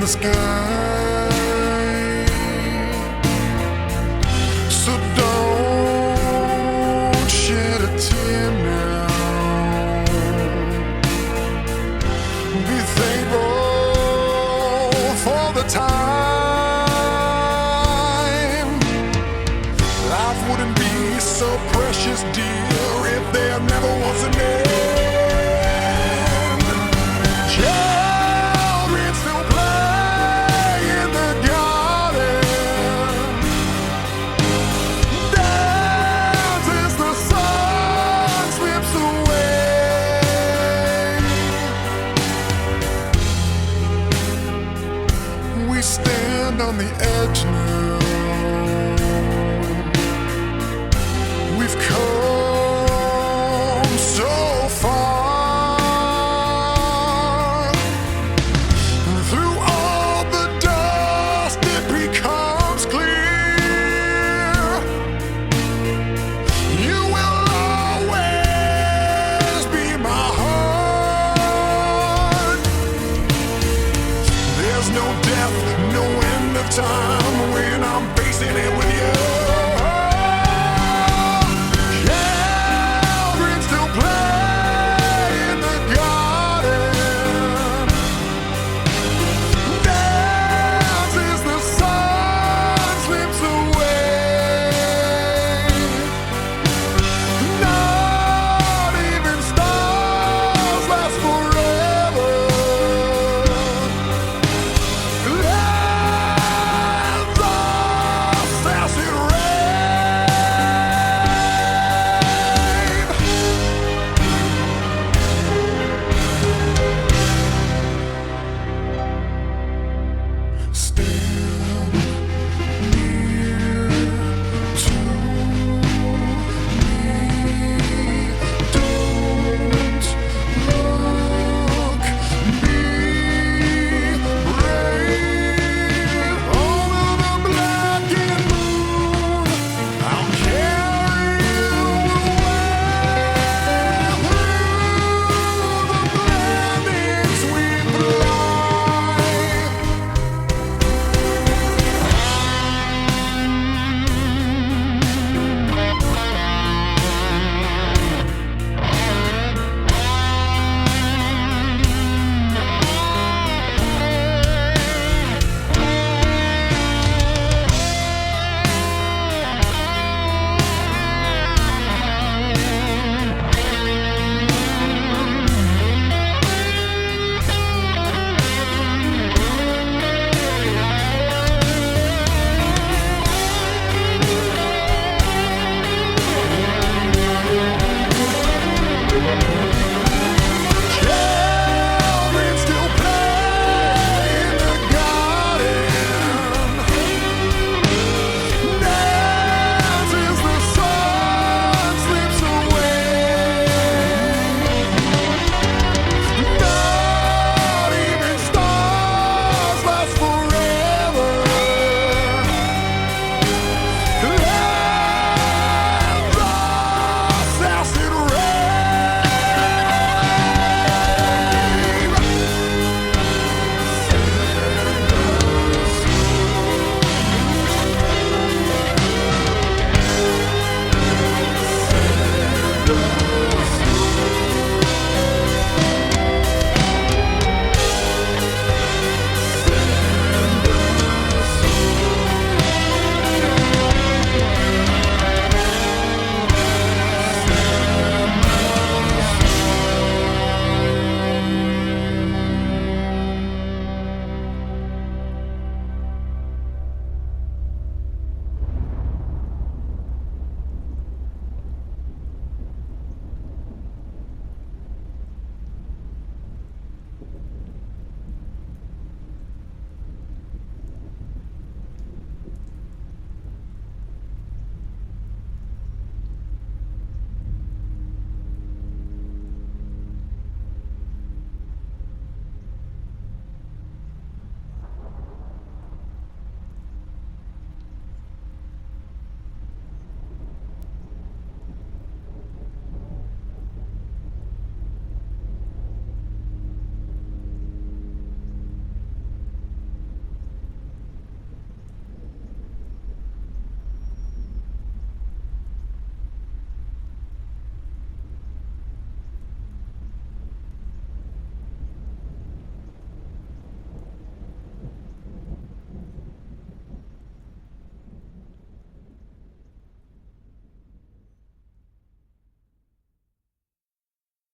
the sky. So don't shed a tear now. Be thankful for the time. Life wouldn't be so precious, dear, if there never was an end. Children still play in the garden. Dance as the sun slips away. We stand on the edge now. We've come so far. Through all the dust, it becomes clear. You will always be my heart. There's no death, no end of time when I'm facing it with you. Not even stars last forever.